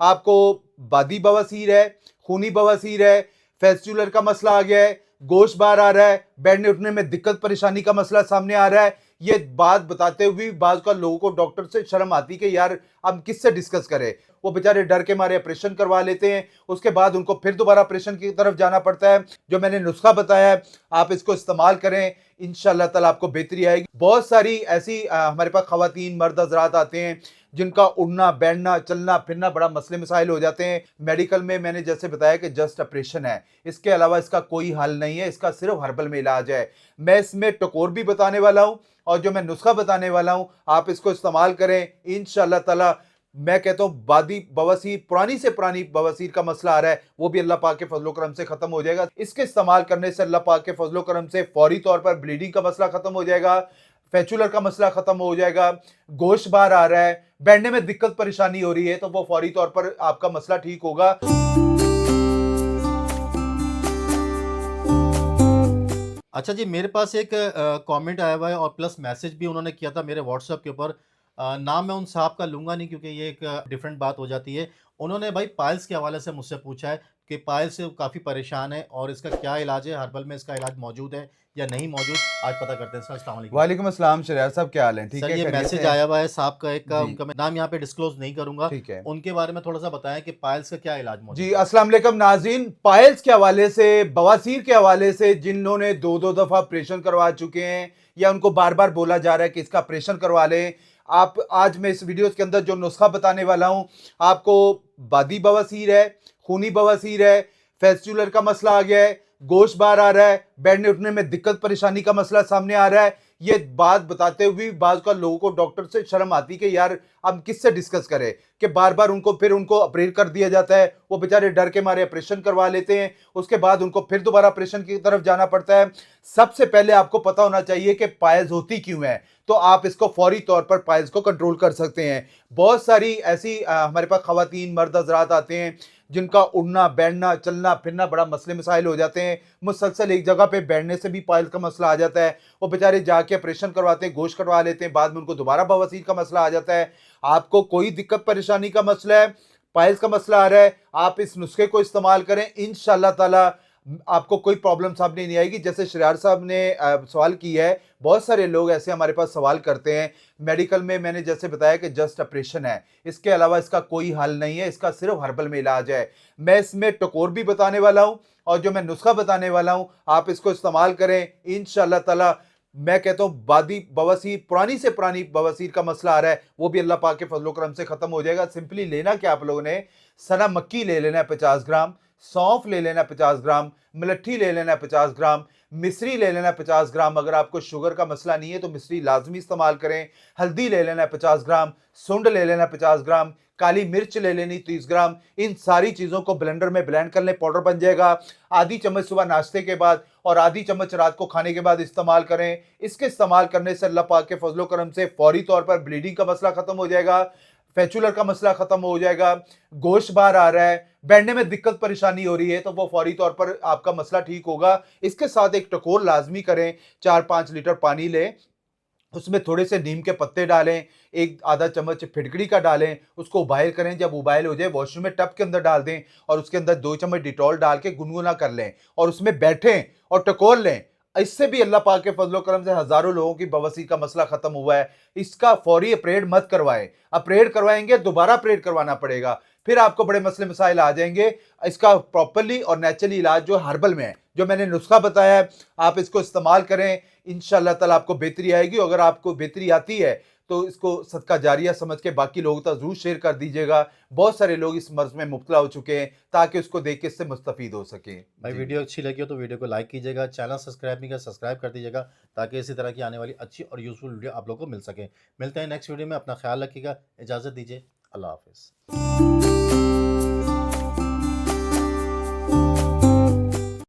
आपको बादी बवासीर है, खूनी बवासीर है, फेस्टिकुलर का मसला आ गया है, गोश्त बाहर आ रहा है, बैठने उठने में दिक्कत परेशानी का मसला सामने आ रहा है। ये बात बताते हुए बाज का लोगों को डॉक्टर से शर्म आती कि यार हम किससे डिस्कस करें। वो बेचारे डर के मारे ऑपरेशन करवा लेते हैं, उसके बाद उनको फिर दोबारा ऑपरेशन की तरफ जाना पड़ता है। जो मैंने नुस्खा बताया है आप इसको इस्तेमाल करें, इंशाल्लाह ताला आपको बेहतरी आएगी। बहुत सारी ऐसी हमारे पास खवातीन मर्द हजरात आते हैं जिनका उड़ना बैठना चलना फिरना बड़ा मसले मसाइल हो जाते हैं। मेडिकल में मैंने जैसे बताया कि जस्ट ऑपरेशन है, इसके अलावा इसका कोई हल नहीं है, इसका सिर्फ हर्बल में इलाज है। मैं इसमें टकोर भी बताने वाला हूं और जो मैं नुस्खा बताने वाला हूं आप इसको इस्तेमाल करें, इंशाल्लाह ताला। मैं कहता हूं बादी बवासीर, पुरानी से पुरानी बवासीर का मसला आ रहा है, वो भी अल्लाह पाक के फजलो करम से खत्म हो जाएगा। इसके इस्तेमाल करने से अल्लाह पाक के फजलो करम से फौरी तौर पर ब्लीडिंग का मसला खत्म हो जाएगा, फेचुलर का मसला खत्म हो जाएगा, गोश्त बाहर आ रहा है, बैठने में दिक्कत परेशानी हो रही है, तो वो फौरी तौर पर आपका मसला ठीक होगा। अच्छा जी, मेरे पास एक कमेंट आया हुआ है और प्लस मैसेज भी उन्होंने किया था मेरे व्हाट्सएप के ऊपर। नाम मैं उन साहब का लूँगा नहीं क्योंकि ये एक डिफरेंट बात हो जाती है। उन्होंने भाई पाइल्स के हवाले से मुझसे पूछा है कि पाइल्स से वो काफ़ी परेशान है और इसका क्या इलाज है, हर्बल में इसका इलाज मौजूद है या नहीं मौजूद? आज पता करते हैं सर। अस्सलाम वालेकुम। वालेकुम अस्सलाम शरियार साहब, क्या हाल है? ठीक सर है, ये खैरियत से मैसेज हैं? आया हुआ है साहब का, एक का जी, उनका मैं नाम यहाँ पे डिस्क्लोज़ नहीं करूँगा। ठीक है। उनके बारे में थोड़ा-सा बताएँ कि पाइल्स का क्या इलाज मौजूद जी, है? अस्सलाम वालेकुम नाज़रीन। पाइल्स के हवाले से, बवासीर के हवाले से जिन्होंने 2-2 दफ़ा ऑपरेशन करवा चुके हैं या उनको बार-बार बोला जा रहा है कि इसका ऑपरेशन करवा लें, आप आज मैं इस वीडियो के अंदर जो नुस्खा बताने वाला हूँ, आपको बादी बवासीर है, खूनी बवासीर है, फेस्टिकुलर का मसला आ गया है, गोश्त बाहर आ रहा है, बैठने उठने में दिक्कत परेशानी का मसला सामने आ रहा है, ये बात बताते हुए बाज़ का लोगों को डॉक्टर से शर्म आती कि यार हम किससे डिस्कस करें, कि बार-बार उनको ऑपरेट कर दिया जाता है, वो बेचारे डर के मारे ऑपरेशन करवा लेते हैं, उसके बाद उनको फिर दोबारा ऑपरेशन की तरफ जाना पड़ता है। सबसे पहले आपको पता होना चाहिए कि पाइल्स होती क्यों है, तो आप इसको फौरी तौर पर पाइल्स को कंट्रोल कर सकते हैं। बहुत सारी ऐसी हमारे पास खवातीन मर्द हजरात आते हैं जिनका उड़ना बैठना चलना फिरना बड़ा मसले मसाइल हो जाते हैं, मुसलसल एक जगह पे बैठने से भी पाइल्स का मसला आ जाता है, वो बेचारे जाके ऑपरेशन करवाते हैं, गोश्त करवा लेते हैं, बाद में उनको दोबारा बवासीर का मसला आ जाता है। आपको कोई दिक्कत परेशानी का मसला है, पाइल्स का मसला आ रहा है, आप इस नुस्खे को इस्तेमाल करें, इंशाल्लाह ताला आपको कोई प्रॉब्लम सामने नहीं आएगी। जैसे शरियार साहब ने सवाल किया है, बहुत सारे लोग ऐसे हमारे पास सवाल करते हैं। मेडिकल में मैंने जैसे बताया कि जस्ट ऑपरेशन है, इसके अलावा इसका कोई हल नहीं है, इसका सिर्फ हर्बल में इलाज है। मैं इसमें टकोर भी बताने वाला हूं और जो मैं नुस्खा बताने वाला हूं आप इसको इस्तेमाल करें, इंशाल्लाह ताला। मैं कहता हूँ बादी बवासीर, पुरानी से पुरानी बवासीर का मसला आ रहा है, वो भी अल्लाह पाक के फजलो करम से खत्म हो जाएगा। सिंपली लेना क्या आप लोगों ने, सना मक्की ले लेना है 50 ग्राम, सौंफ ले लेना है 50 ग्राम, मलट्ठी ले लेना है 50 ग्राम, मिश्री ले लेना है 50 ग्राम। अगर आपको शुगर का मसला नहीं है तो मिश्री लाजमी इस्तेमाल करें। हल्दी ले लेना है 50 ग्राम, सुंड ले लेना है 50 ग्राम, काली मिर्च ले लेनी 30 ग्राम। इन सारी चीज़ों को ब्लेंडर में ब्लेंड कर लें, पाउडर बन जाएगा। आधी चम्मच सुबह नाश्ते के बाद और आधी चम्मच रात को खाने के बाद इस्तेमाल करें। इसके इस्तेमाल करने से अल्लाह पाक के फजलो करम से फौरी तौर पर ब्लीडिंग का मसला खत्म हो जाएगा, फेचुलर का मसला खत्म हो जाएगा, गोश्त बाहर आ रहा है, बैठने में दिक्कत परेशानी हो रही है, तो वो फौरी तौर पर आपका मसला ठीक होगा। इसके साथ एक टकोर लाजमी करें, 4-5 लीटर पानी लें, उसमें थोड़े से नीम के पत्ते डालें, एक आधा चम्मच फिटकरी का डालें, उसको उबाइल करें। जब उबाइल हो जाए वॉशरूम में टब के अंदर डाल दें और उसके अंदर 2 चम्मच डिटॉल डाल के गुनगुना कर लें और उसमें बैठें और टकोर लें। इससे भी अल्लाह पाक के फजलो करम से हजारों लोगों की बवासीर का मसला खत्म हुआ है। इसका फौरी अपरेड मत करवाएं, अपरेड करवाएंगे दोबारा अपरेड करवाना पड़ेगा, फिर आपको बड़े मसले मसाइल आ जाएंगे। इसका प्रॉपरली और नेचुरली इलाज जो हर्बल में है, जो मैंने नुस्खा बताया है, आप इसको इस्तेमाल करें, इंशाल्लाह ताला आपको बेहतरी आएगी। अगर आपको बेहतरी आती है तो इसको सदका जारिया समझ के बाकी लोगों तक जरूर शेयर कर दीजिएगा। बहुत सारे लोग इस मर्ज में मुब्तला हो चुके हैं, ताकि उसको देख के इससे मुस्तफीद हो सके। भाई जी, वीडियो अच्छी लगी हो तो वीडियो को लाइक कीजिएगा, चैनल सब्सक्राइब नहीं किया सब्सक्राइब कर दीजिएगा ताकि इसी तरह की आने वाली अच्छी और यूज़फुल वीडियो आप लोगों को मिल सके। मिलते हैं नेक्स्ट वीडियो में, अपना ख्याल रखिएगा, इजाज़त दीजिए, अल्लाह हाफ़िज़।